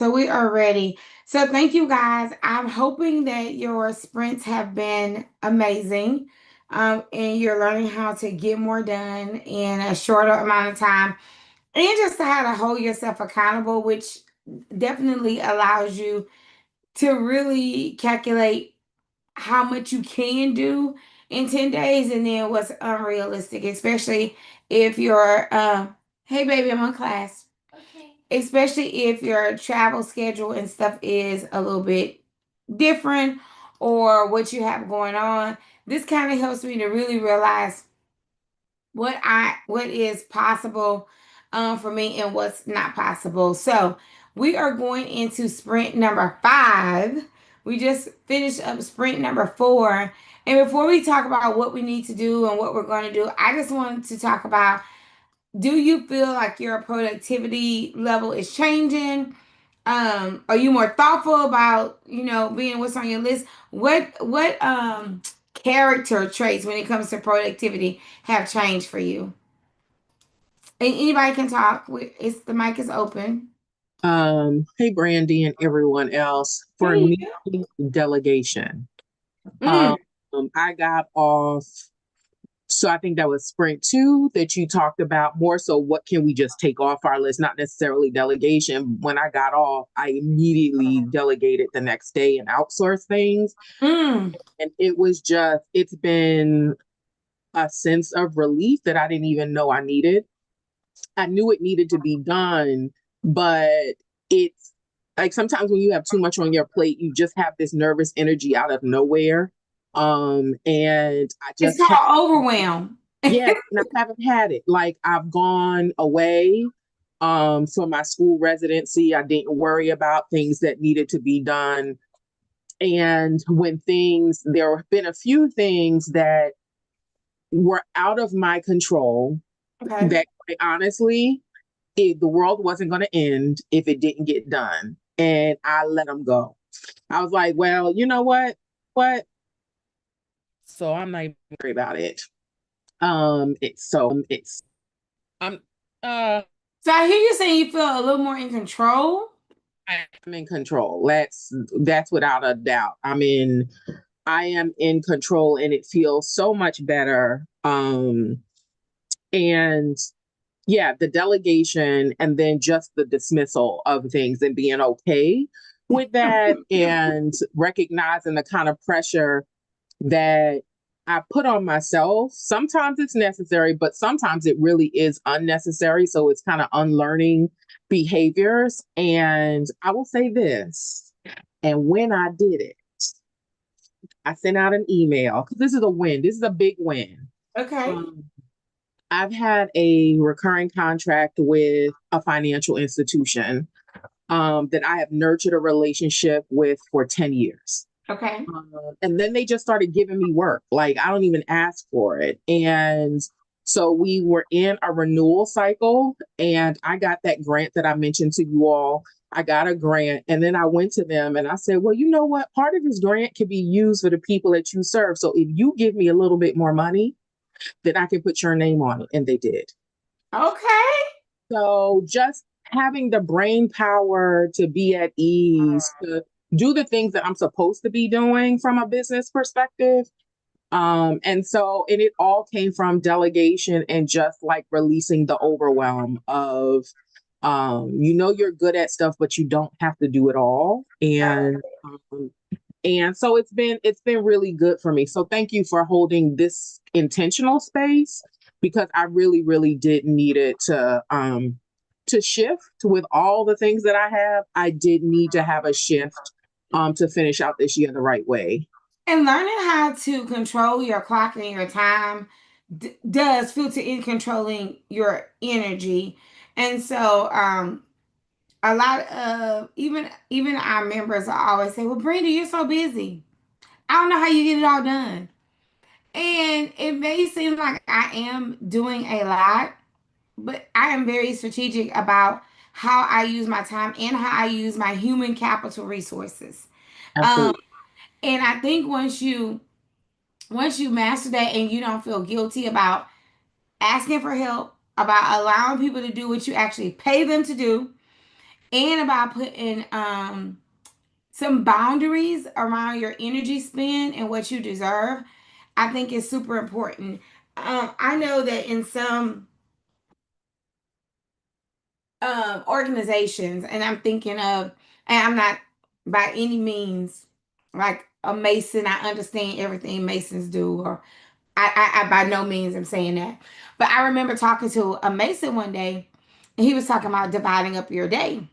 So we are ready. So thank you guys. I'm hoping that your sprints have been amazing. And you're learning how to get more done in a shorter amount of time. And just to how to hold yourself accountable, which definitely allows you to really calculate how much you can do in 10 days and then what's unrealistic, especially if you're hey baby, I'm on class. Especially if your travel schedule and stuff is a little bit different or what you have going on. This kind of helps me to really realize what is possible for me and what's not possible. So we are going into sprint number 5. We just finished up sprint number 4. And before we talk about what we need to do and what we're going to do, I just wanted to talk about, do you feel like your productivity level is changing? Are you more thoughtful about, being what's on your list? What character traits when it comes to productivity have changed for you? And anybody can talk. It's the mic is open. Hey, Brandy and everyone else. For Hey. me, delegation. Mm, Um, I got off. So I think that was sprint 2 that you talked about more. So what can we just take off our list? Not necessarily delegation. When I got off, I immediately delegated the next day and outsourced things. mm. And it's been a sense of relief that I didn't even know I needed. I knew it needed to be done, but it's like sometimes when you have too much on your plate, you just have this nervous energy out of nowhere. And I It's just have, called overwhelm. yes, and I haven't had it. Like I've gone away for my school residency. I didn't worry about things that needed to be done. And there have been a few things that were out of my control Okay. that quite honestly, the world wasn't going to end if it didn't get done. And I let them go. I was like, well, you know what? What? So I'm not even worried about it. It's I'm uh So I hear you saying you feel a little more in control. I'm in control. That's without a doubt. I am in control and it feels so much better. And yeah, the delegation and then just the dismissal of things and being okay with that and recognizing the kind of pressure that I put on myself. Sometimes it's necessary, but sometimes it really is unnecessary. So it's kind of unlearning behaviors. And I will say this, and when I did it, I sent out an email because this is a win. This is a big win. Okay. Um, I've had a recurring contract with a financial institution that I have nurtured a relationship with for 10 years. Okay. And then they just started giving me work. Like I don't even ask for it. And so we were in a renewal cycle, and I got that grant that I mentioned to you all. I got a grant, and then I went to them and I said, well, you know what? Part of this grant can be used for the people that you serve. So if you give me a little bit more money, then I can put your name on it. And they did. Okay. So just having the brain power to be at ease, to do the things that I'm supposed to be doing from a business perspective. And it all came from delegation and just like releasing the overwhelm of, you're good at stuff, but you don't have to do it all. And so it's been really good for me. So thank you for holding this intentional space because I really, really did need it to shift with all the things that I have. I did need to have a shift to finish out this year the right way. And learning how to control your clock and your time does filter in controlling your energy. And so, a lot of even our members always say, "Well, Brenda, you're so busy. I don't know how you get it all done." And it may seem like I am doing a lot, but I am very strategic about how I use my time and how I use my human capital resources. Um, Absolutely. and I think once you master that and you don't feel guilty about asking for help, about allowing people to do what you actually pay them to do, and about putting some boundaries around your energy spend and what you deserve, I think is super important. I know that in some organizations, and I'm thinking of, and I'm not by any means like a Mason. I understand everything Masons do, or I by no means am saying that. But I remember talking to a Mason one day, and he was talking about dividing up your day.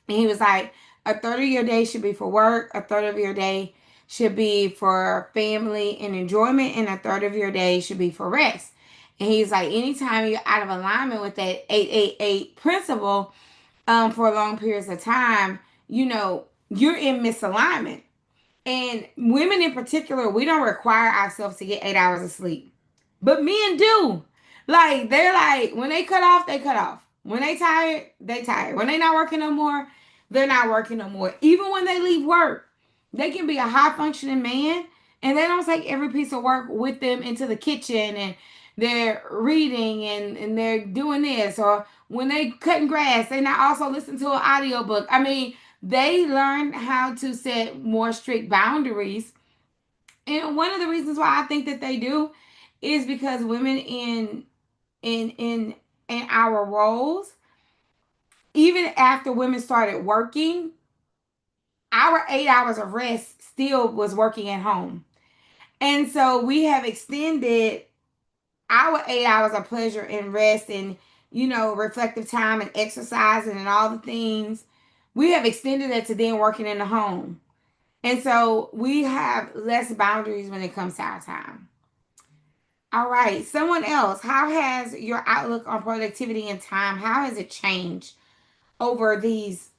And he was like, a third of your day should be for work, a third of your day should be for family and enjoyment, and a third of your day should be for rest. And he's like, anytime you're out of alignment with that 888 principle, for long periods of time, you're in misalignment. And women in particular, we don't require ourselves to get 8 hours of sleep. But men do. Like, they're like, when they cut off, they cut off. When they tired, they tired. When they not working no more, they're not working no more. Even when they leave work, they can be a high functioning man and they don't take every piece of work with them into the kitchen, and they're reading and they're doing this. Or when they cutting grass, they not also listen to an audiobook. I mean, they learn how to set more strict boundaries. And one of the reasons why I think that they do is because women in in in our roles, even after women started working, our 8 hours of rest still was working at home. And so we have extended our 8 hours of pleasure and rest and, reflective time and exercising and all the things. We have extended it to then working in the home. And so we have less boundaries when it comes to our time. All right, someone else. How has your outlook on productivity and time, how has it changed over these,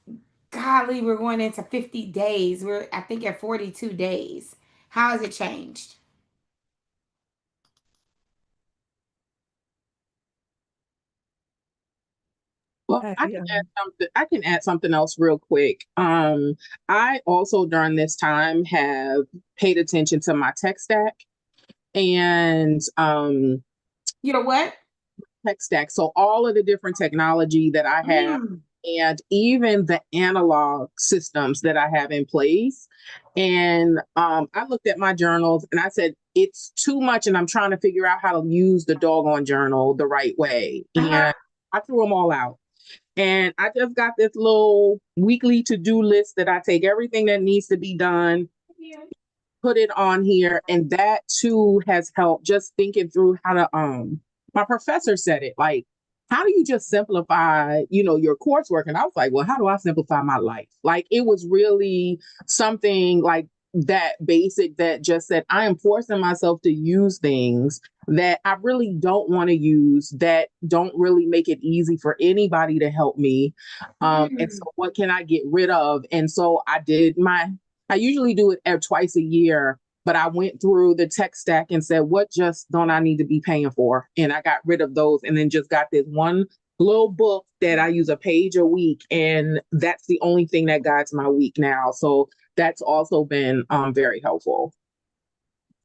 golly, we're going into 50 days. We're, I think, at 42 days. How has it changed? Well, I, I can add something. I can add something else real quick. I also during this time have paid attention to my tech stack and Your what? tech stack. So all of the different technology that I have Mm. and even the analog systems that I have in place. And I looked at my journals and I said, it's too much, and I'm trying to figure out how to use the doggone journal the right way. Uh-huh. And I threw them all out. And I just got this little weekly to-do list that I take everything that needs to be done, put it on here. And that too has helped just thinking through how to my professor said it, like, how do you just simplify, your coursework? And I was like, well, how do I simplify my life? Like it was really something like that basic that just said, I am forcing myself to use things that I really don't want to use, that don't really make it easy for anybody to help me. And so Mm. what can I get rid of? And so I usually do it twice a year, but I went through the tech stack and said, what just don't I need to be paying for? And I got rid of those and then just got this one little book that I use a page a week. And that's the only thing that guides my week now. So that's also been very helpful.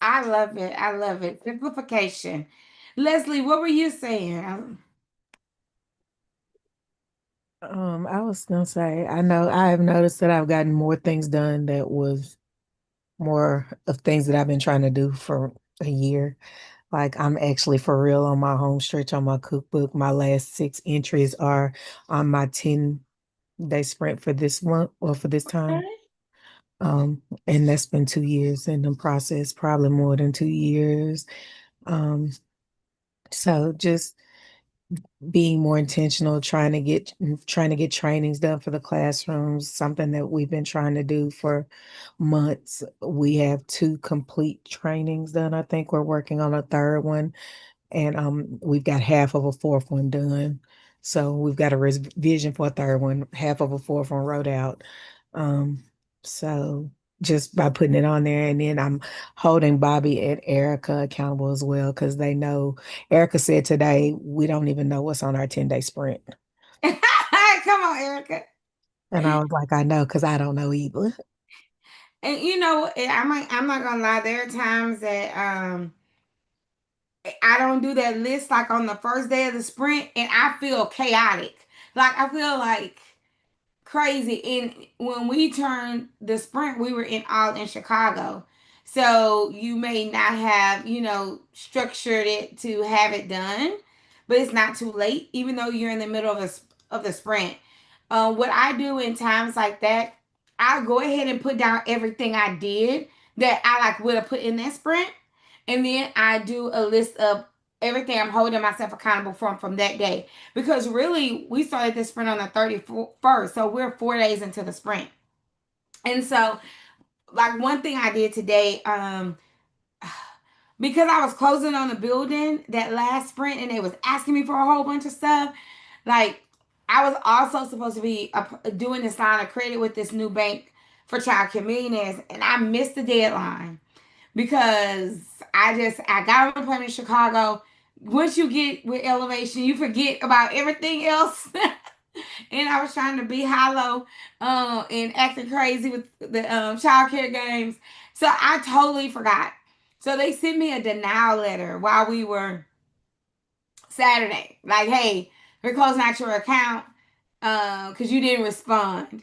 I love it. I love it. Simplification. Leslie, what were you saying? I was gonna say, I know I have noticed that I've gotten more things done that was more of things that I've been trying to do for a year. Like I'm actually for real on my home stretch on my cookbook. My last 6 entries are on my 10-day sprint for this month or for this time. Okay. And that's been 2 years in the process, probably more than 2 years. Um, so just being more intentional, trying to get trainings done for the classrooms, something that we've been trying to do for months. We have 2 complete trainings done. I think we're working on a third one, and we've got half of a fourth one done. So we've got a revision for a third one, half of a fourth one wrote out. Um, so just by putting it on there, and then I'm holding Bobby and Erica accountable as well because they know. Erica said today we don't even know what's on our 10-day sprint, Come on, Erica. and I was like, I know because I don't know either. And I'm not gonna lie, there are times that I don't do that list like on the first day of the sprint and I feel chaotic. Like I feel like crazy. And when we turned the sprint, we were all in Chicago. So you may not have, structured it to have it done, but it's not too late, even though you're in the middle of the sprint. What I do in times like that, I'll go ahead and put down everything I did that I like would have put in that sprint. And then I do a list of everything I'm holding myself accountable from that day. Because really, we started this sprint on the 31st. So we're 4 days into the sprint. And so, like, one thing I did today, because I was closing on the building that last sprint and they was asking me for a whole bunch of stuff, like, I was also supposed to be doing this line of credit with this new bank for child care millionaires, and I missed the deadline because I got an appointment in Chicago. Once you get with Elevation, you forget about everything else. And I was trying to be hollow and acting crazy with the child care games. So I totally forgot. So they sent me a denial letter while we were Saturday. Like, hey, we're closing out your account because you didn't respond.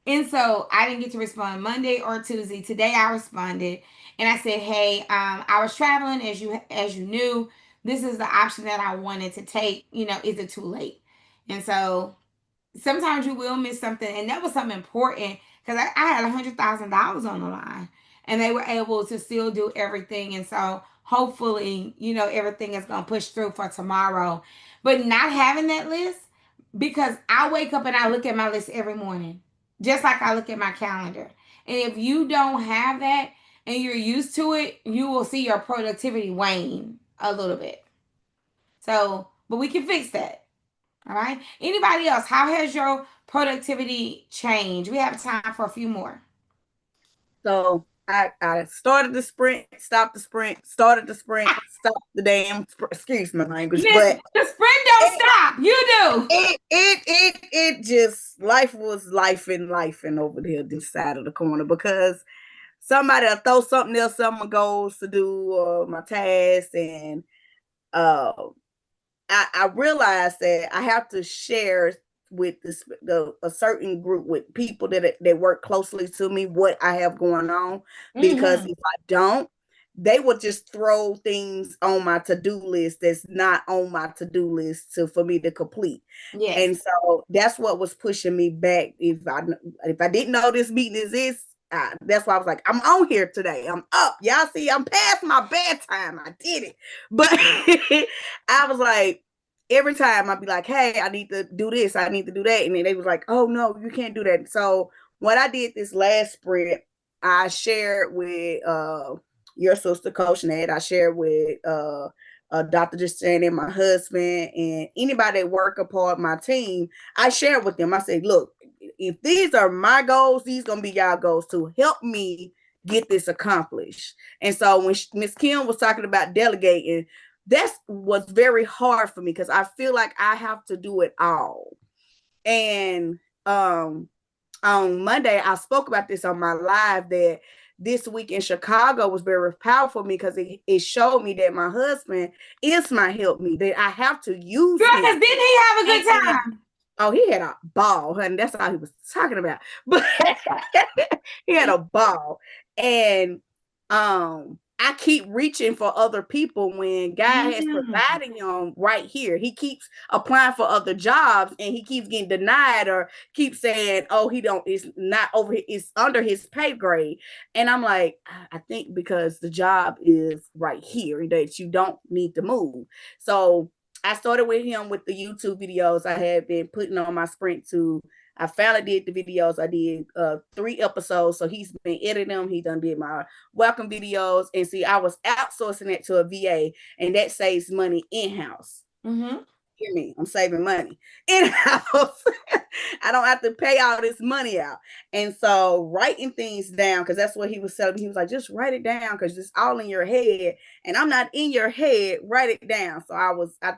And so I didn't get to respond Monday or Tuesday. Today I responded and I said, "Hey, I was traveling as you knew. This is the option that I wanted to take. Is it too late?" And so sometimes you will miss something, and that was something important because I had $100,000 on the line, and they were able to still do everything. And so hopefully, everything is gonna push through for tomorrow. But not having that list, because I wake up and I look at my list every morning, just like I look at my calendar. And if you don't have that and you're used to it, you will see your productivity wane a little bit. So, but we can fix that. All right. Anybody else? How has your productivity changed? We have time for a few more. So I started the sprint, stopped the sprint, started the sprint, stopped the damn. Excuse my language, Listen, but the sprint don't stop. You do. It just life was life and over there this side of the corner because somebody will throw something else, someone goes to do my task, and I realized that I have to share with a certain group with people that work closely to me what I have going on, because if I don't, they would just throw things on my to-do list that's not on my to-do list for me to complete. Yes. And so that's what was pushing me back. If I didn't know this meeting exists, that's why I was like, I'm on here today. I'm up. Y'all see, I'm past my bedtime. I did it. But I was like, every time I'd be like, hey, I need to do this. I need to do that. And then they was like, oh, no, you can't do that. So what I did this last sprint, I shared with your sister, Coach Ned. I shared with Dr. Justine and my husband and anybody that work a part of my team. I shared with them. I said, look, if these are my goals, these going to be y'all goals to help me get this accomplished. And so when Miss Kim was talking about delegating, that was very hard for me because I feel like I have to do it all. And on Monday, I spoke about this on my live that this week in Chicago was very powerful for me because it showed me that my husband is my help me, that I have to use Girl, him. because didn't he have a good time? Oh, he had a ball, honey. That's all he was talking about. But he had a ball. And I keep reaching for other people when God has provided him right here. He keeps applying for other jobs and he keeps getting denied or keeps saying, oh, it's not over, it's under his pay grade. And I'm like, I think because the job is right here that you don't need to move. So I started with him with the YouTube videos I had been putting on my sprint to. I finally did the videos. I did 3 episodes. So he's been editing them. He done did my welcome videos. And see, I was outsourcing it to a VA, and that saves money in-house. Hear me, I'm saving money in-house. I don't have to pay all this money out. And so writing things down, because that's what he was telling me. He was like, just write it down because it's all in your head. And I'm not in your head. Write it down. So I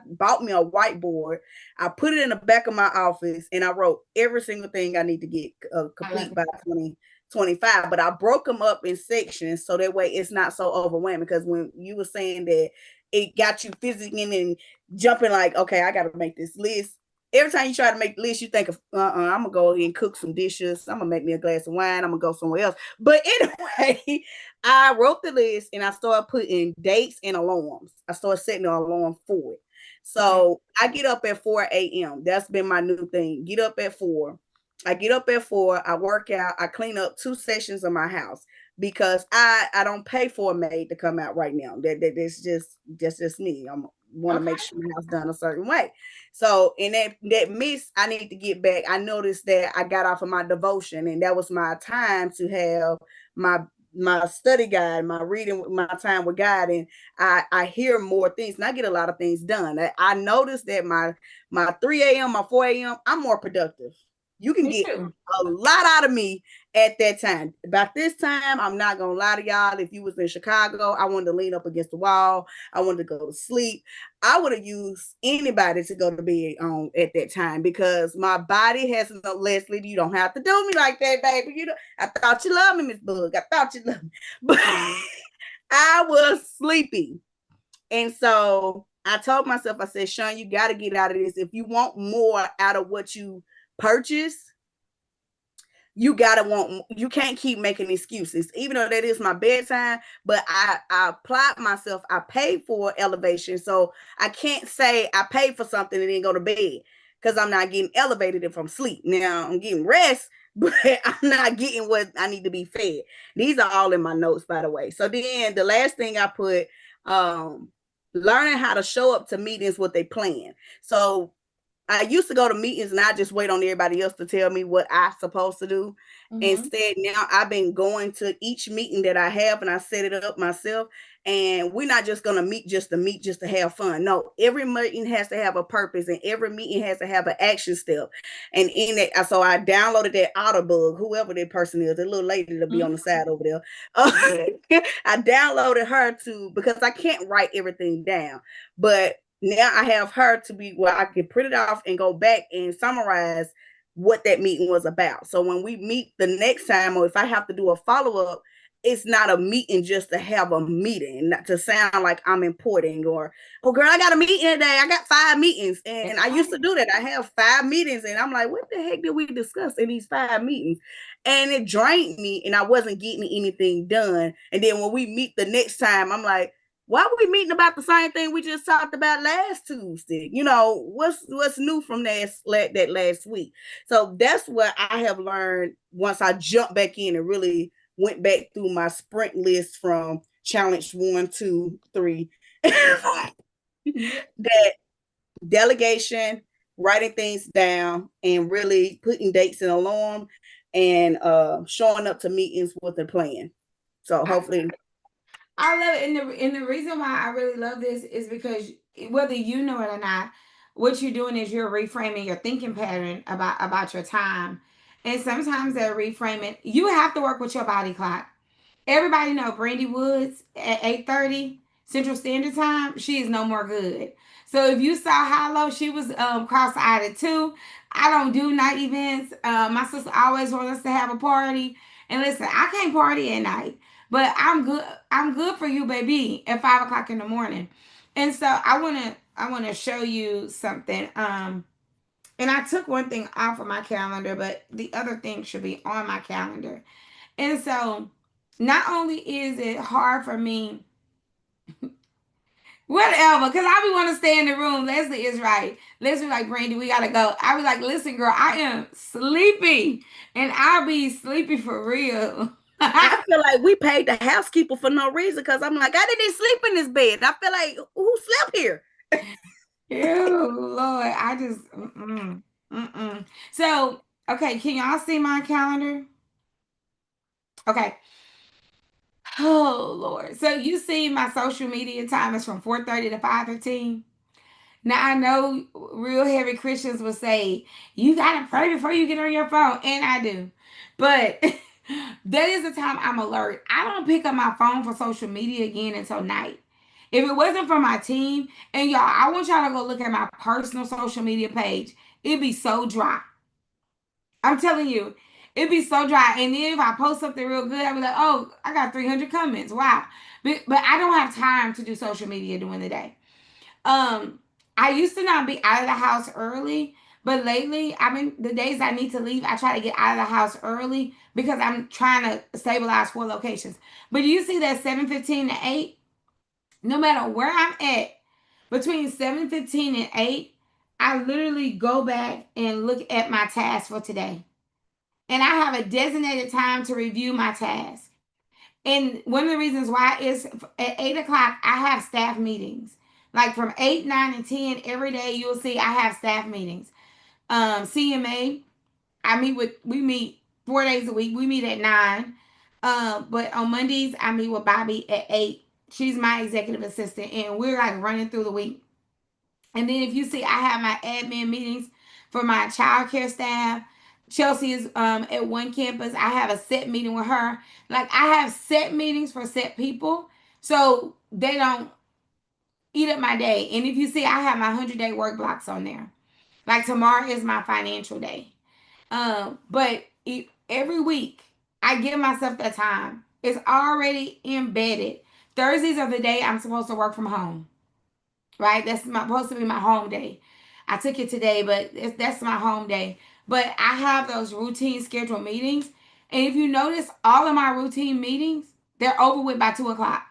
bought me a whiteboard. I put it in the back of my office and I wrote every single thing I need to get complete by 2025. But I broke them up in sections so that way it's not so overwhelming. Because when you were saying that it got you physically and jumping like, okay, I got to make this list. every time you try to make the list, you think of, I'm gonna go and cook some dishes. I'm gonna make me a glass of wine. I'm gonna go somewhere else. But anyway, I wrote the list and I started putting dates and alarms. I started setting an alarm for it. So I get up at 4 a.m. That's been my new thing. Get up at 4. I get up at 4. I work out. I clean up 2 sections of my house because I don't pay for a maid to come out right now. That's just me. I want to make sure my house done a certain way. So in that miss, I need to get back. I noticed that I got off of my devotion, and that was my time to have my study guide, my reading, my time with God, and I hear more things, and I get a lot of things done. I noticed that my 3 a.m., my 4 a.m., I'm more productive. You can get a lot out of me at that time. About this time, I'm not gonna lie to y'all. If you was in Chicago, I wanted to lean up against the wall. I wanted to go to sleep. I would have used anybody to go to bed on at that time because my body has no. Leslie, you don't have to do me like that, baby. You know, I thought you loved me, Miss Bug. I thought you loved me, but I was sleepy, and so I told myself, I said, Sean, you got to get out of this. If you want more out of what you purchase, you can't keep making excuses, even though that is my bedtime. But I applied myself. I paid for elevation, so I can't say I paid for something and then go to bed because I'm not getting elevated if I'm asleep. Now I'm getting rest, but I'm not getting what I need to be fed. These are all in my notes, by the way. So then the last thing I put, learning how to show up to meetings with a plan. So I used to go to meetings and I just wait on everybody else to tell me what I'm supposed to do. Instead, now I've been going to each meeting that I have and I set it up myself. And we're not just going to meet just to have fun. No, every meeting has to have a purpose and every meeting has to have an action step. And in it, so I downloaded that Autobug, whoever that person is, that little lady to be on the side over there. I downloaded her because I can't write everything down, but now I have her to be where I can print it off and go back and summarize what that meeting was about. So when we meet the next time, or if I have to do a follow-up, it's not a meeting just to have a meeting, not to sound like I'm important or, oh girl, I got a meeting today. I got 5 meetings. And I used to do that. I have 5 meetings and I'm like, what the heck did we discuss in these 5 meetings? And it drained me and I wasn't getting anything done. And then when we meet the next time, I'm like, why are we meeting about the same thing we just talked about last Tuesday? You know, what's new from that last week? So that's what I have learned once I jumped back in and really went back through my sprint list from challenge 1, 2, 3. That delegation, writing things down, and really putting dates and alarm, and showing up to meetings with a plan. So hopefully. I love it. And the reason why I really love this is because whether you know it or not, what you're doing is you're reframing your thinking pattern about your time. And sometimes that reframing, you have to work with your body clock. Everybody know Brandy Woods at 8:30 Central Standard Time, she is no more good. So if you saw how low she was cross-eyed at 2, I don't do night events. My sister always wants us to have a party. And listen, I can't party at night. But I'm good. I'm good for you, baby, at 5 o'clock in the morning. And so I wanna show you something. And I took one thing off of my calendar, but the other thing should be on my calendar. And so not only is it hard for me, whatever, because I be want to stay in the room. Leslie is right. Leslie like, Brandy, we gotta go. I be like, listen, girl, I am sleepy, and I'll be sleepy for real. I feel like we paid the housekeeper for no reason because I'm like, I didn't sleep in this bed. I feel like, who slept here? Ew, Lord, I just So, okay, can y'all see my calendar? Okay. Oh Lord. So you see my social media time is from 4:30 to 5:15. Now I know real heavy Christians will say, you gotta pray before you get on your phone. And I do. But that is the time I'm alert. I don't pick up my phone for social media again until night. If it wasn't for my team, and y'all, I want y'all to go look at my personal social media page. It'd be so dry. I'm telling you, it'd be so dry. And then if I post something real good, I'd be like, oh, I got 300 comments. Wow. But I don't have time to do social media during the day. I used to not be out of the house early, But lately, the days I need to leave, I try to get out of the house early because I'm trying to stabilize 4 locations. But do you see that 7:15 to 8? No matter where I'm at, between 7:15 and 8, I literally go back and look at my tasks for today. And I have a designated time to review my tasks. And one of the reasons why is at 8 o'clock, I have staff meetings. Like from 8, 9, and 10 every day, you'll see I have staff meetings. CMA, we meet 4 days a week. We meet at 9. But on Mondays, I meet with Bobby at 8. She's my executive assistant, and we're like running through the week. And then if you see, I have my admin meetings for my childcare staff. Chelsea is at one campus. I have a set meeting with her. Like I have set meetings for set people, so they don't eat up my day. And if you see, I have my 100-day work blocks on there. Like tomorrow is my financial day. But every week I give myself that time. It's already embedded. Thursdays are the day I'm supposed to work from home. Right? Supposed to be my home day. I took it today, but that's my home day. But I have those routine scheduled meetings. And if you notice, all of my routine meetings, they're over with by 2 o'clock.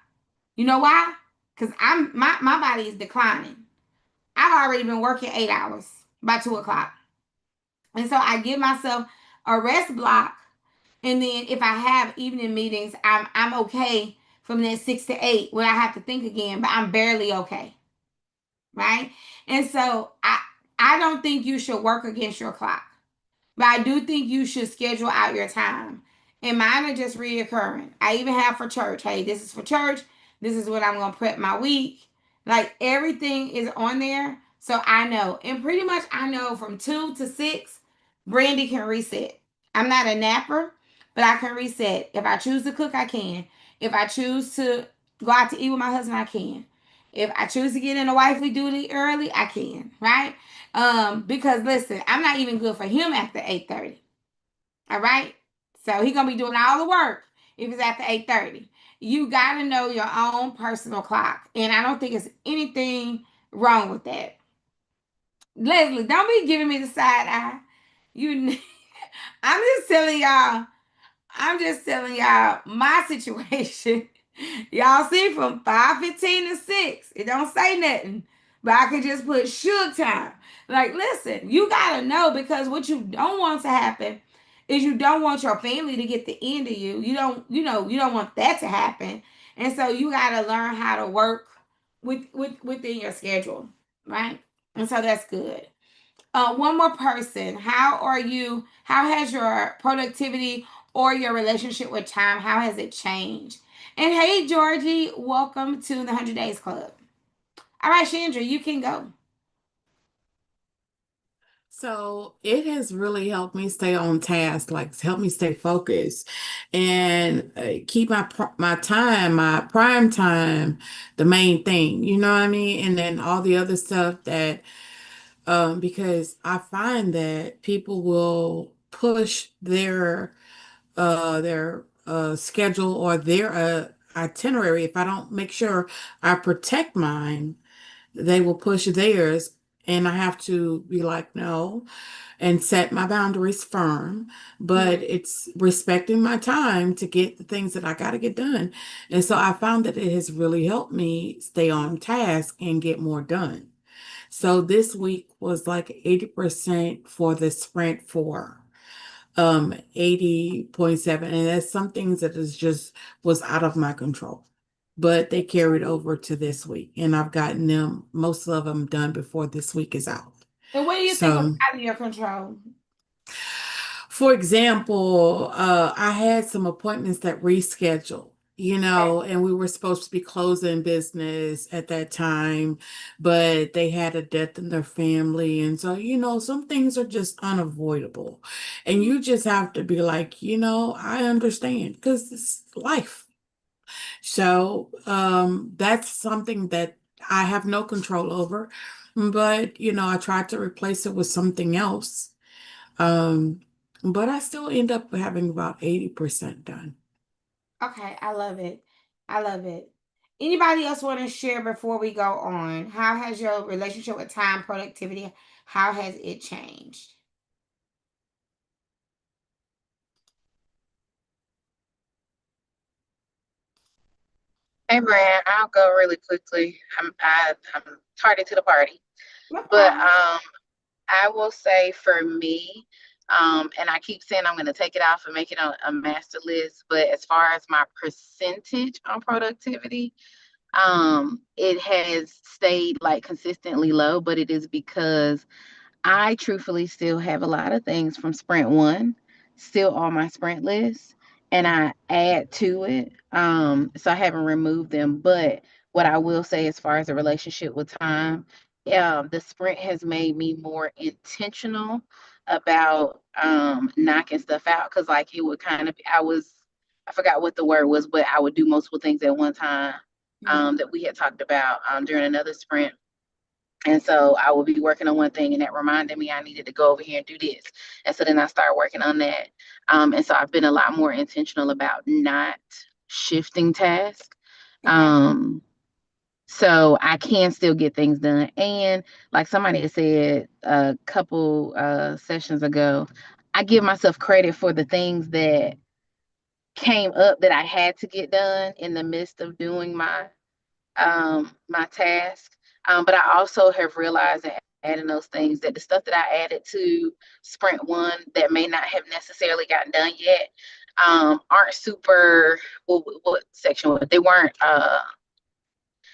You know why? Because my body is declining. I've already been working 8 hours by 2 o'clock. And so I give myself a rest block. And then if I have evening meetings, I'm okay from that 6 to 8 when I have to think again, but I'm barely okay. Right? And so I don't think you should work against your clock. But I do think you should schedule out your time. And mine are just reoccurring. I even have for church. Hey, this is for church. This is what I'm going to prep my week. Like everything is on there. So I know. And pretty much I know from 2 to 6, Brandy can reset. I'm not a napper, but I can reset. If I choose to cook, I can. If I choose to go out to eat with my husband, I can. If I choose to get in a wifely duty early, I can. Right? Because listen, I'm not even good for him after 8:30. All right. So he's gonna be doing all the work if it's after 8:30. You gotta know your own personal clock. And I don't think it's anything wrong with that. Leslie, don't be giving me the side eye. You I'm just telling y'all, my situation. Y'all see from 5:15 to 6. It don't say nothing. But I could just put shoot time. Like, listen, you gotta know, because what you don't want to happen is you don't want your family to get the end of you. You don't want that to happen. And so you gotta learn how to work within your schedule, right? And so that's good. One more person. How has your productivity or your relationship with time, how has it changed? And hey, Georgie, welcome to the 100 Days Club. All right, Chandra, you can go. So it has really helped me stay on task, like help me stay focused and keep my time, my prime time, the main thing. You know what I mean? And then all the other stuff that because I find that people will push their schedule or their itinerary. If I don't make sure I protect mine, they will push theirs. And I have to be like, no, and set my boundaries firm. But it's respecting my time to get the things that I got to get done. And so I found that it has really helped me stay on task and get more done. So this week was like 80% for the sprint 4, 80.7. And that's some things that is just was out of my control. But they carried over to this week, and I've gotten most of them done before this week is out. And what do you think was So, out of your control? for example, I had some appointments that rescheduled, and we were supposed to be closing business at that time, but they had a death in their family. And so, some things are just unavoidable. And you just have to be like, I understand because it's life. So that's something that I have no control over. But, I tried to replace it with something else. Um, but I still end up having about 80% done. Okay, I love it. I love it. Anybody else want to share before we go on? How has your relationship with time, productivity, how has it changed? Hey, Brian, I'll go really quickly. I'm tardy to the party, No but problem. I will say for me, and I keep saying I'm going to take it off and make it a master list. But as far as my percentage on productivity, it has stayed like consistently low. But it is because I truthfully still have a lot of things from sprint one still on my sprint list, and I add to it. So I haven't removed them. But what I will say, as far as a relationship with time, the sprint has made me more intentional about knocking stuff out. Because like it would kind of, I forgot what the word was, but I would do multiple things at one time. Mhm. That we had talked about during another sprint. And so I would be working on one thing, and that reminded me I needed to go over here and do this. And so then I started working on that. And so I've been a lot more intentional about not shifting tasks. Okay. So I can still get things done. And like somebody had said a couple sessions ago, I give myself credit for the things that came up that I had to get done in the midst of doing my task. But I also have realized that adding those things, that the stuff that I added to sprint one that may not have necessarily gotten done yet, aren't super, what section, they weren't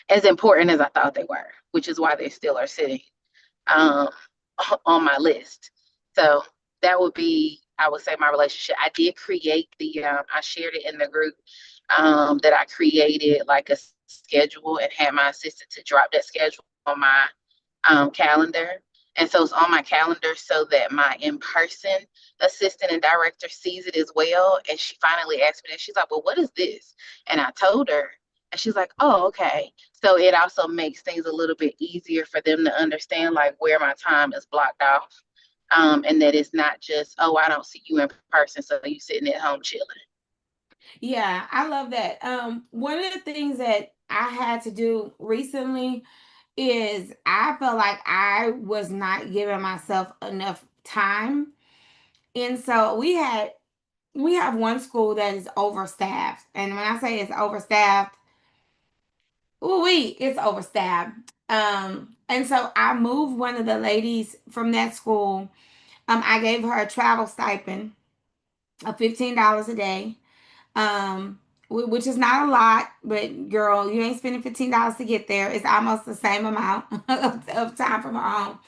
as important as I thought they were, which is why they still are sitting um, on my list. So that would be, I would say, my relationship. I did create I shared it in the group, that I created like a schedule and had my assistant to drop that schedule on my calendar. And so it's on my calendar so that my in-person assistant and director sees it as well. And she finally asked me that. She's like, well, what is this? And I told her, and she's like, oh, okay. So it also makes things a little bit easier for them to understand like where my time is blocked off. And that it's not just, oh, I don't see you in person, so you sitting at home chilling. Yeah, I love that. One of the things that I had to do recently is I felt like I was not giving myself enough time. And so we have one school that is overstaffed. And when I say it's overstaffed, it's overstaffed. And so I moved one of the ladies from that school. I gave her a travel stipend of $15 a day. Um, which is not a lot, but girl, you ain't spending $15 to get there. It's almost the same amount of time from her home.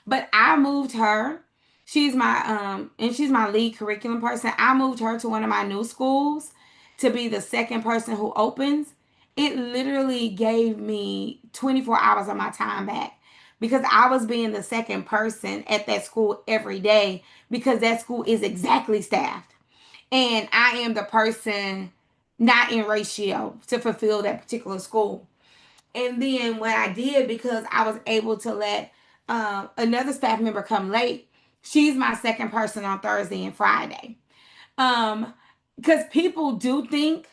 But I moved her. She's my and she's my lead curriculum person. I moved her to one of my new schools to be the second person who opens. It literally gave me 24 hours of my time back because I was being the second person at that school every day because that school is exactly staffed. And I am the person not in ratio to fulfill that particular school. And then what I did, because I was able to let another staff member come late, she's my second person on Thursday and Friday. Um, because people do think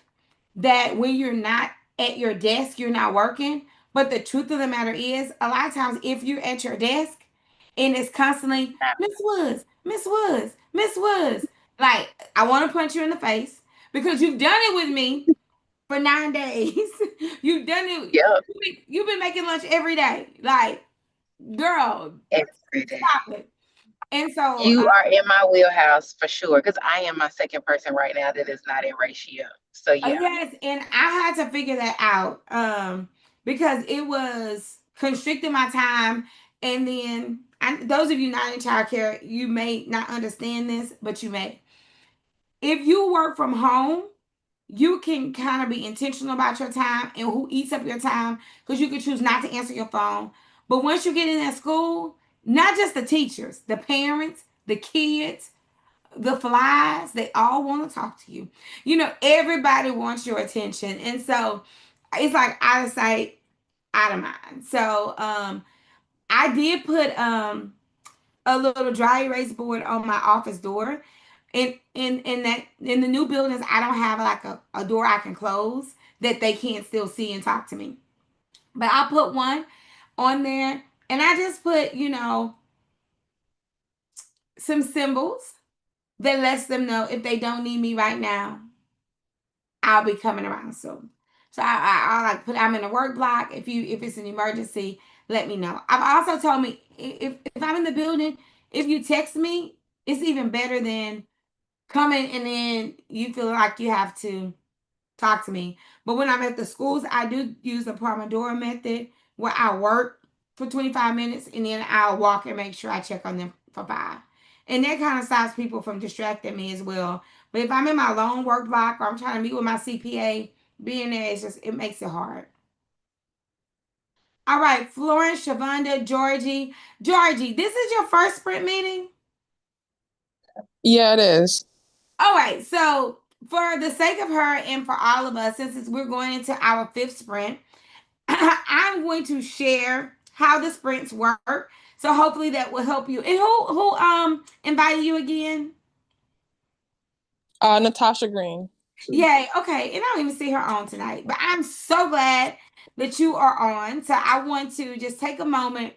that when you're not at your desk, you're not working. But the truth of the matter is, a lot of times, if you're at your desk and it's constantly Miss Woods, Miss Woods, Miss Woods, like I want to punch you in the face because you've done it with me for 9 days. You've done it. Yep, You've been making lunch every day. Like, girl, every day. stop it. And so, You are in my wheelhouse for sure, because I am my second person right now that is not in ratio. So yeah. yes, and I had to figure that out because it was constricting my time. And then, those of you not in childcare, you may not understand this, but you may. If you work from home, you can kind of be intentional about your time and who eats up your time because you can choose not to answer your phone. But once you get in that school, not just the teachers, the parents, the kids, the flies, they all want to talk to you. You know, everybody wants your attention. And so it's like out of sight, out of mind. So I did put a little dry erase board on my office door. In that in the new buildings, I don't have like a door I can close that they can't still see and talk to me. But I put one on there and I just put, you know, some symbols that lets them know if they don't need me right now, I'll be coming around soon. So I like put I'm in a work block. If it's an emergency, let me know. I've also told me if I'm in the building, if you text me, it's even better than coming and then you feel like you have to talk to me. But when I'm at the schools, I do use the Pomodoro method where I work for 25 minutes and then I'll walk and make sure I check on them for 5. And that kind of stops people from distracting me as well. But if I'm in my long work block or I'm trying to meet with my CPA, being there is just, it makes it hard. All right, Florence, Shavonda, Georgie. Georgie, this is your first sprint meeting? Yeah, it is. All right, so for the sake of her and for all of us, since we're going into our 5th sprint, I'm going to share how the sprints work. So hopefully that will help you. And who invited you again? Natasha Green. Yay. Okay. And I don't even see her on tonight, but I'm so glad that you are on. So I want to just take a moment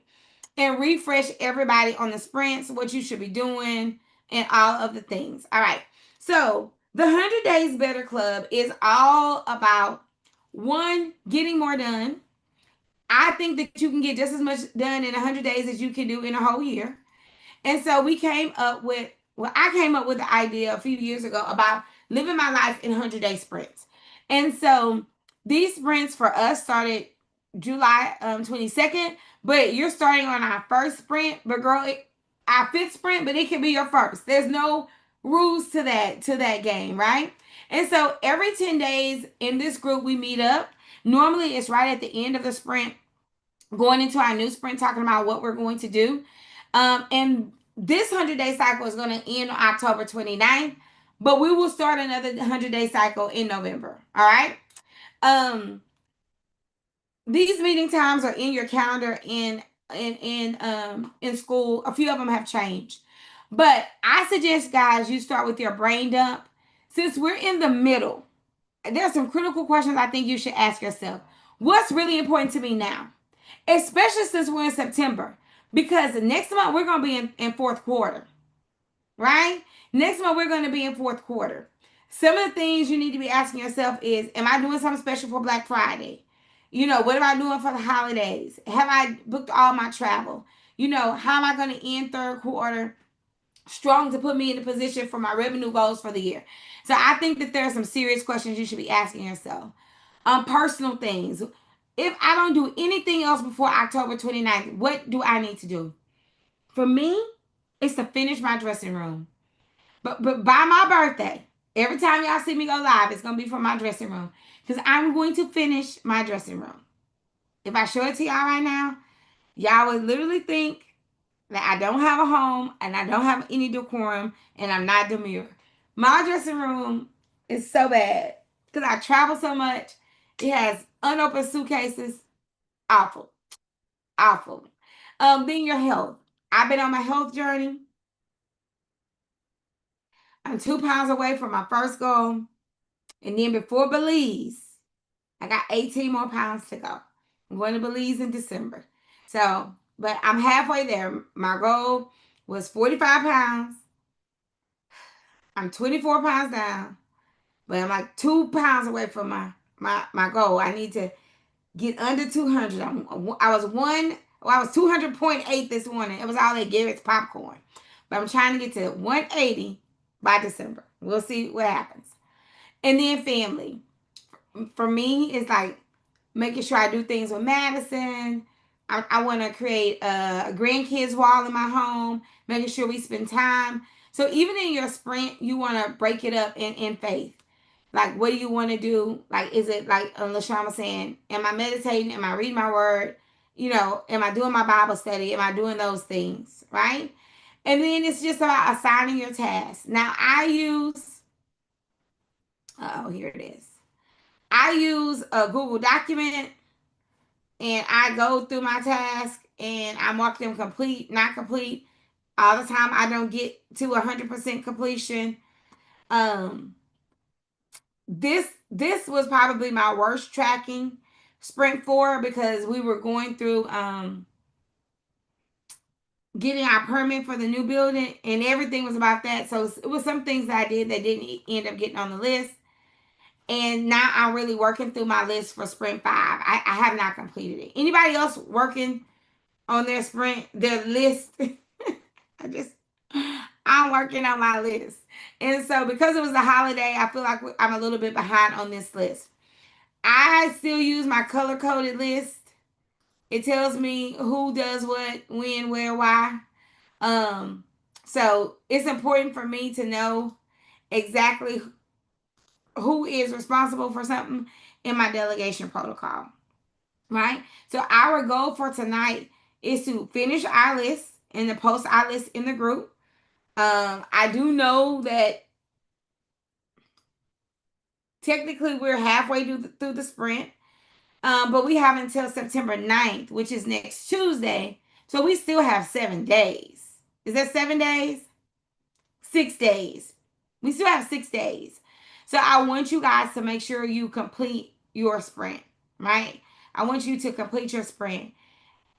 and refresh everybody on the sprints, what you should be doing, and all of the things. All right. So the 100 Days Better Club is all about one, getting more done. I think that you can get just as much done in 100 days as you can do in a whole year. And so I came up with the idea a few years ago about living my life in 100-day sprints. And so these sprints for us started July 22nd, but you're starting on our first sprint, but girl, our 5th sprint, but it can be your first. There's no rules to that game, right? And so every 10 days in this group, we meet up. Normally it's right at the end of the sprint, going into our new sprint, talking about what we're going to do. And this 100-day cycle is going to end on October 29th, but we will start another 100-day cycle in November. All right. These meeting times are in your calendar in school. A few of them have changed, but I suggest, guys, you start with your brain dump. Since we're in the middle, there's some critical questions I think you should ask yourself. What's really important to me now? Especially since we're in September, because next month we're going to be in 4th quarter, right? Next month we're going to be in 4th quarter. Some of the things you need to be asking yourself is, am I doing something special for Black Friday? What am I doing for the holidays? Have I booked all my travel? How am I going to end 3rd quarter strong to put me in a position for my revenue goals for the year? So I think that there are some serious questions you should be asking yourself. Personal things. If I don't do anything else before October 29th, what do I need to do? For me, it's to finish my dressing room. But by my birthday, every time y'all see me go live, it's going to be for my dressing room. Because I'm going to finish my dressing room. If I show it to y'all right now, y'all would literally think that I don't have a home and I don't have any decorum and I'm not demure. My dressing room is so bad because I travel so much. It has unopened suitcases. Awful. Awful. Then your health. I've been on my health journey. I'm 2 pounds away from my first goal. And then before Belize, I got 18 more pounds to go. I'm going to Belize in December. So, but I'm halfway there. My goal was 45 pounds. I'm 24 pounds down. But I'm like 2 pounds away from my goal. I need to get under 200. I was 200.8 this morning. It was all they give. It's popcorn. But I'm trying to get to 180 by December. We'll see what happens. And then family. For me, it's like making sure I do things with Madison. I want to create a grandkids wall in my home, making sure we spend time. So even in your sprint, you want to break it up in faith. Like, what do you want to do? Like, is it like LaShawn was saying, am I meditating? Am I reading my word? Am I doing my Bible study? Am I doing those things? Right? And then it's just about assigning your tasks. Now, here it is. I use a Google document and I go through my task and I mark them complete, not complete. All the time I don't get to 100% completion. This was probably my worst tracking sprint 4 because we were going through getting our permit for the new building, and everything was about that. So it was some things that I did that didn't end up getting on the list. And now I'm really working through my list for sprint 5. I have not completed it. Anybody else working on their sprint, their list? I'm working on my list. And so because it was a holiday, I feel like I'm a little bit behind on this list. I still use my color coded list. It tells me who does what, when, where, why. So it's important for me to know exactly who is responsible for something in my delegation protocol, right? So our goal for tonight is to finish our list and to post our list in the group. I do know that technically we're halfway through the sprint, but we have until September 9th, which is next Tuesday. So we still have 7 days. Is that 7 days? 6 days. We still have 6 days. So I want you guys to make sure you complete your sprint, right? I want you to complete your sprint.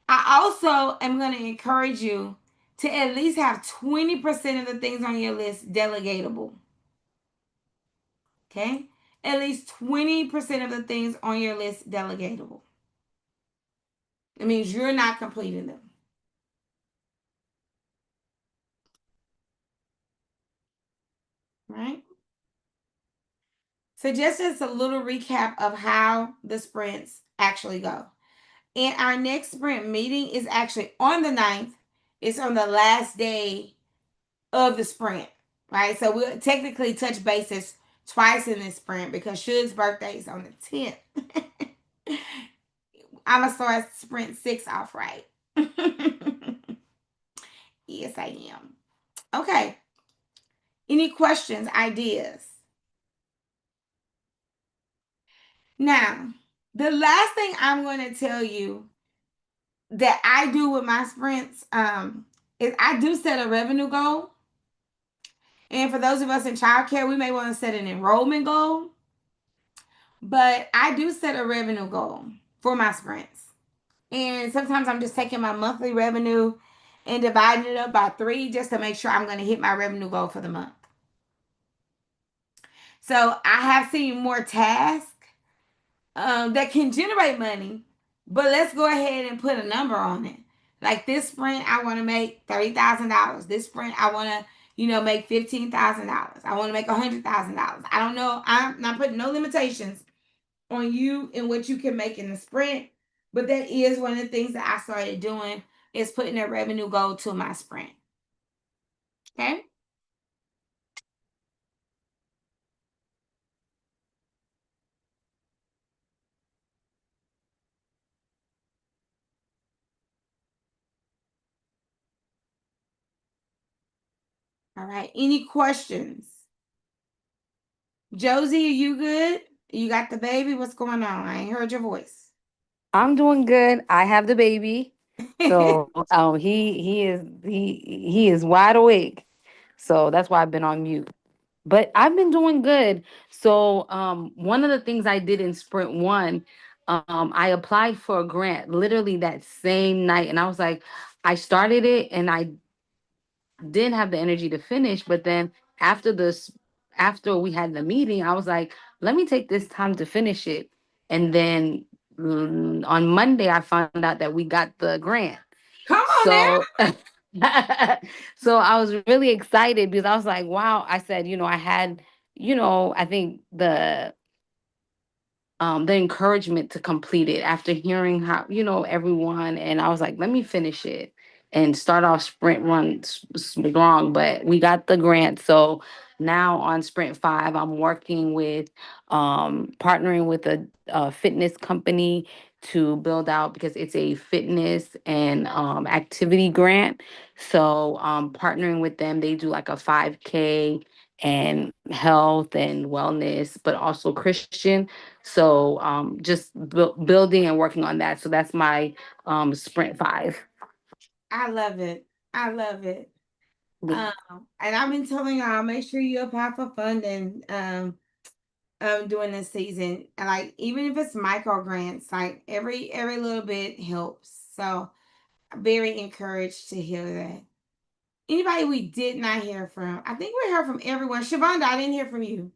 I also am going to encourage you to at least have 20% of the things on your list delegatable. Okay? At least 20% of the things on your list delegatable. It means you're not completing them. Right? So just as a little recap of how the sprints actually go. And our next sprint meeting is actually on the 9th. It's on the last day of the sprint, right? So we'll technically touch bases twice in this sprint because Suge's birthday is on the 10th. I'm going to start sprint 6 off right. Yes, I am. Okay. Any questions, ideas? Now, the last thing I'm going to tell you that I do with my sprints is I do set a revenue goal. And for those of us in childcare, we may want to set an enrollment goal. But I do set a revenue goal for my sprints. And sometimes I'm just taking my monthly revenue and dividing it up by 3 just to make sure I'm going to hit my revenue goal for the month. So I have seen more tasks that can generate money, but let's go ahead and put a number on it. Like this sprint, I want to make $30,000. This sprint, I want to, make $15,000. I want to make $100,000. I don't know. I'm not putting no limitations on you and what you can make in the sprint, but that is one of the things that I started doing is putting a revenue goal to my sprint. Okay. All right. Any questions? Josie, are you good? You got the baby? What's going on? I ain't heard your voice. I'm doing good. I have the baby. So he is wide awake. So that's why I've been on mute. But I've been doing good. So one of the things I did in sprint 1, I applied for a grant literally that same night. And I was like, I started it and I didn't have the energy to finish. But then after we had the meeting, I was like, let me take this time to finish it. And then on Monday, I found out that we got the grant. Come on now. So I was really excited because I was like, wow. I said, I had, I think the encouragement to complete it after hearing how, everyone, and I was like, let me finish it and start off sprint run strong. But we got the grant. So now on sprint 5, I'm working with partnering with a fitness company to build out because it's a fitness and activity grant. So partnering with them, they do like a 5K and health and wellness, but also Christian. So just building and working on that. So that's my sprint 5. I love it. I love it. Yeah. And I've been telling y'all, make sure you apply for funding during this season. And like even if it's micro grants, like every little bit helps. So very encouraged to hear that. Anybody we did not hear from? I think we heard from everyone. Shavonda, I didn't hear from you.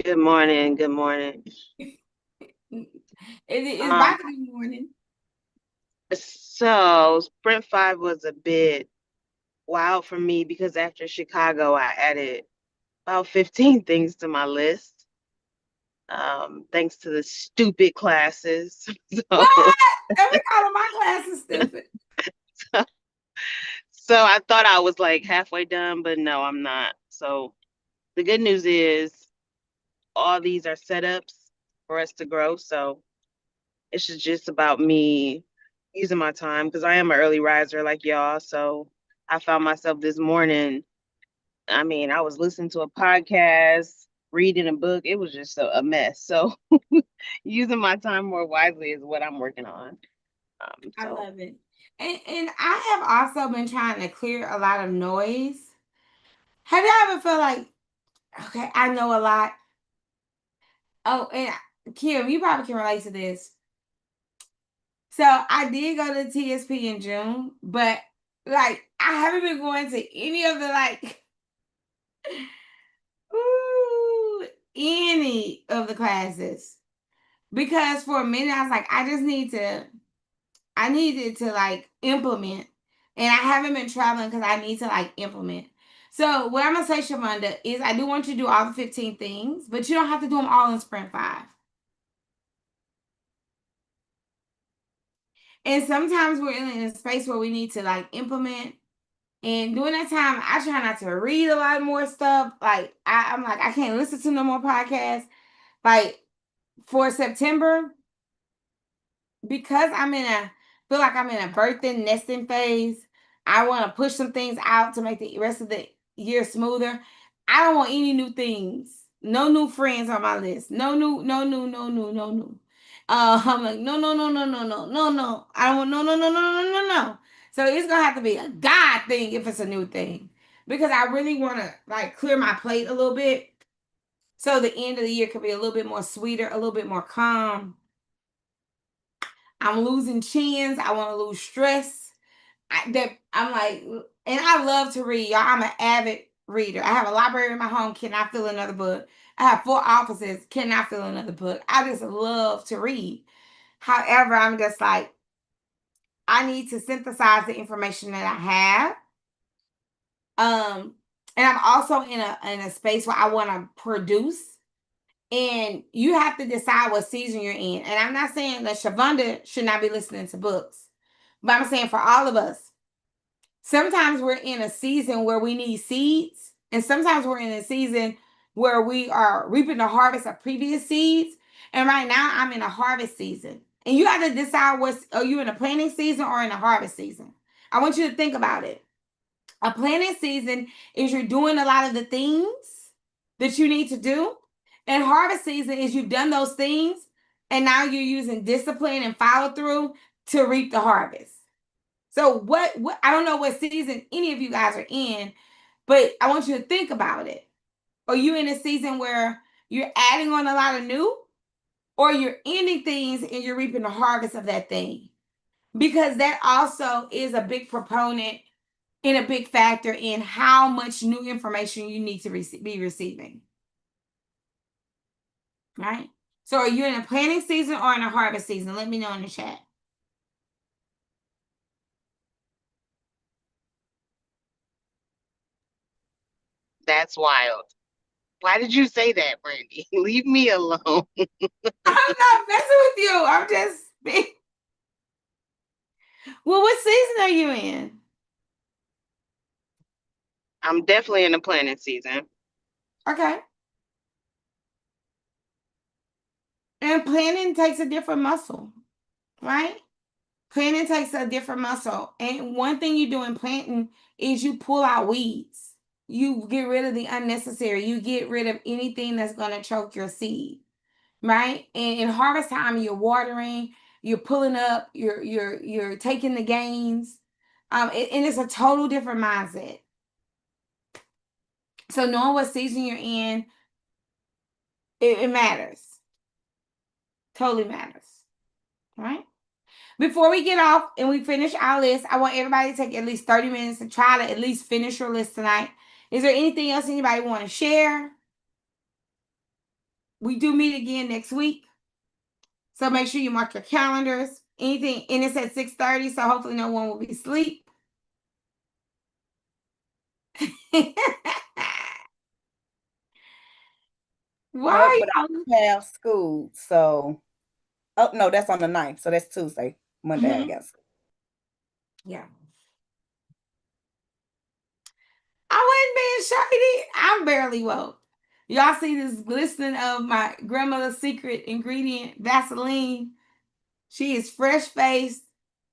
Good morning. Good morning. It's about to be morning. So Sprint 5 was a bit wild for me because after Chicago, I added about 15 things to my list. Thanks to the stupid classes. What? Every all of my class is stupid. So I thought I was like halfway done, but no, I'm not. So the good news is all these are setups for us to grow. So it's just about me using my time because I am an early riser like y'all. So I found myself this morning. I mean, I was listening to a podcast, reading a book. It was just a mess. So using my time more wisely is what I'm working on. I love it. And I have also been trying to clear a lot of noise. Have you ever felt like, okay, I know a lot? Oh, and Kim, you probably can relate to this. So I did go to TSP in June, but like I haven't been going to any of the like any of the classes because for a minute I was like, I needed to like implement, and I haven't been traveling because I need to like implement. So what I'm gonna say, Shavonda, is I do want you to do all the 15 things, but you don't have to do them all in Sprint 5. And sometimes we're in a space where we need to like implement. And during that time, I try not to read a lot more stuff. Like I'm like, I can't listen to no more podcasts. Like for September, because feel like I'm in a birthing, nesting phase. I want to push some things out to make the rest of the year smoother. I don't want any new things. No new friends on my list. No new, no new, no new, no new. I'm like, no, no, no, no, no, no, no, no. I don't want no, no, no, no, no, no, no. So it's gonna have to be a God thing if it's a new thing. Because I really want to like clear my plate a little bit. So the end of the year could be a little bit more sweeter, a little bit more calm. I'm losing chins. I want to lose stress. I'm like, and I love to read, y'all. I'm an avid reader. I have a library in my home. Cannot fill another book. I have 4 offices. Cannot fill another book. I just love to read. However, I'm just like, I need to synthesize the information that I have. And I'm also in a space where I want to produce. And you have to decide what season you're in. And I'm not saying that Shavonda should not be listening to books, but I'm saying for all of us, sometimes we're in a season where we need seeds, and sometimes we're in a season where we are reaping the harvest of previous seeds. And right now, I'm in a harvest season. And you have to decide are you in a planting season or in a harvest season? I want you to think about it. A planting season is you're doing a lot of the things that you need to do. And harvest season is you've done those things and now you're using discipline and follow through to reap the harvest. So what I don't know what season any of you guys are in, but I want you to think about it. Are you in a season where you're adding on a lot of new, or you're ending things and you're reaping the harvest of that thing? Because that also is a big proponent and a big factor in how much new information you need to be receiving. Right? So are you in a planting season or in a harvest season? Let me know in the chat. That's wild. Why did you say that, Brandy? Leave me alone. I'm not messing with you. I'm just Well, what season are you in? I'm definitely in the planning season. Okay. And planning takes a different muscle, right? Planting takes a different muscle. And one thing you do in planting is you pull out weeds. You get rid of the unnecessary. You get rid of anything that's going to choke your seed, right? And in harvest time, you're watering, you're pulling up, you're taking the gains. And it's a total different mindset. So knowing what season you're in, it matters. Totally matters. All right. Before we get off and we finish our list, I want everybody to take at least 30 minutes to try to at least finish your list tonight. Is there anything else anybody want to share? We do meet again next week. So make sure you mark your calendars. Anything, and it's at 6:30, so hopefully no one will be asleep. Why But are I have school, so oh no, that's on the 9th, so that's Tuesday. Monday I got school. Yeah. I wasn't being shady. I'm barely woke. Y'all see this glistening of my grandmother's secret ingredient, Vaseline. She is fresh faced.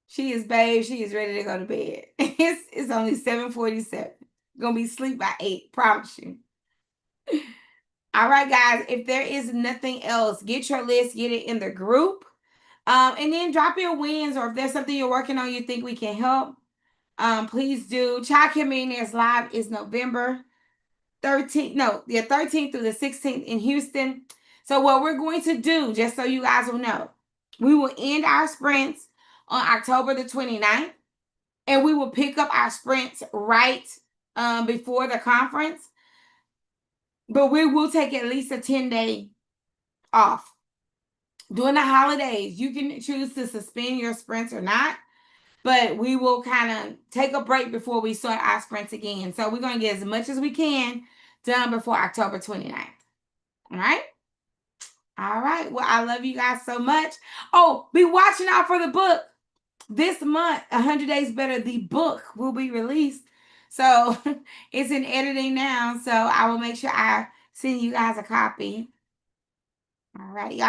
She is babe. She is ready to go to bed. It's only 7:47. Gonna be asleep by 8. Promise you. All right, guys. If there is nothing else, get your list, get it in the group. And then drop your wins, or if there's something you're working on you think we can help, please do. Child Care Millionaires Live is November 13th. No, the 13th through the 16th in Houston. So what we're going to do, just so you guys will know, we will end our sprints on October the 29th, and we will pick up our sprints right before the conference. But we will take at least a 10-day off. During the holidays, you can choose to suspend your sprints or not, but we will kind of take a break before we start our sprints again. So we're going to get as much as we can done before October 29th. All right? All right. Well, I love you guys so much. Oh, be watching out for the book. This month, 100 Days Better, the book will be released. So it's in editing now. So I will make sure I send you guys a copy. All right, y'all.